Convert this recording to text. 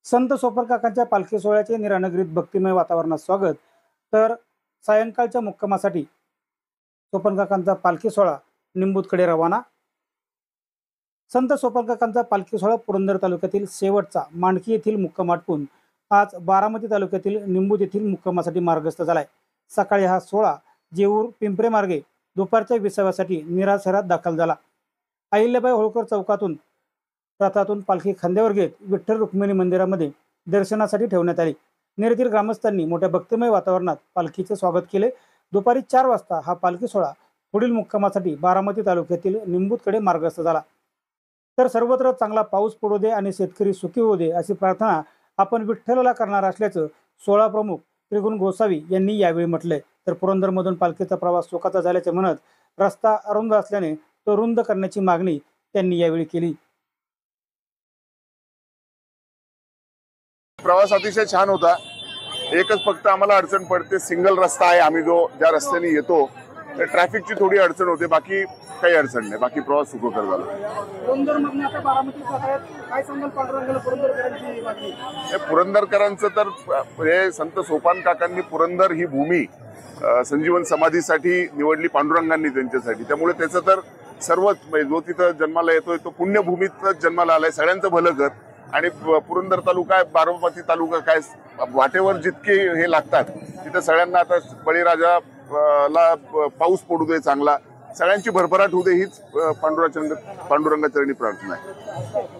संत सोपान काकांच्या पालखी सोहळ्याचे निरानगरीत भक्तिमय वातावरणात स्वागत। तर सायंकाळच्या मुक्कामासाठी सोपान काकांचा पालखी सोहळा निंबूतकडे रवाना। संत सोपान काकांचा पालखी सोहळा पुरंदर तालुक्यातील शेवटचा मांडकी येथील मुक्काम आटपून आज बारामती तालुक्यातील निंबूत येथील मुक्कामासाठी मार्गस्थ झालाय। सकाळी हा सोहळा जेऊर पिंपरे मार्गे दुपारच्या विसाव्यासाठी निराळ शहरात दाखल झाला। अहिल्याबाई होळकर चौकातून रथातून पालखी खांद्यावर घेत विठ्ठल रुक्मिणी मंदिरामध्ये दर्शनासाठी ठेवण्यात आली। नेरीतील ग्रामस्थांनी मोठ्या भक्तिमय वातावरणात पालखीचे स्वागत केले। दुपारी 4 वाजता हा पालखी सोहळा पुढील मुक्कामासाठी बारामती तालुक्यातील निंबूतकडे मार्गस्थ झाला। तर सर्वत्र चांगला पाऊस पडू दे आणि शेतकरी सुखी होऊ दे अशी प्रार्थना आपण विठ्ठलाला करणार असल्याचं सोहळा प्रमुख त्रिगुण गोसावी यांनी यावेळी म्हटलंय। तर पुरंदरमधून पालखीचा प्रवास सुखाचा झाल्याचे म्हणत रस्ता अरुंद असल्याने तो रुंद करण्याची मागणी त्यांनी यावेळी केली। प्रवास अतिशय छान होता। एकच फक्त आम्हाला अडचण पडते, सिंगल रस्ता आहे। आम्ही ज्या रस्त्याने येतो त्या ट्रॅफिकची थोडी अडचण होते, बाकी काही अडचण नाही। बाकी प्रवास सुखकर झाला। पुरंदरकरांचं तर हे संत सोपान काकांनी पुरंदर ही भूमी संजीवन समाधीसाठी निवडली पांडुरंगांनी त्यांच्यासाठी, त्यामुळे त्याचं तर सर्वच जो तिथं जन्माला येतोय तो पुण्यभूमीत जन्माला आलाय। सगळ्यांचं भलं कर। आणि पुरंदर तालुका बारामती तालुका काय वाटेवर जितके हे लागतात तिथे सगळ्यांना आता बळीराजाला पाऊस पडू दे चांगला, सगळ्यांची भरभराट होऊ दे हीच पांडुरंगाचरणी प्रार्थना आहे।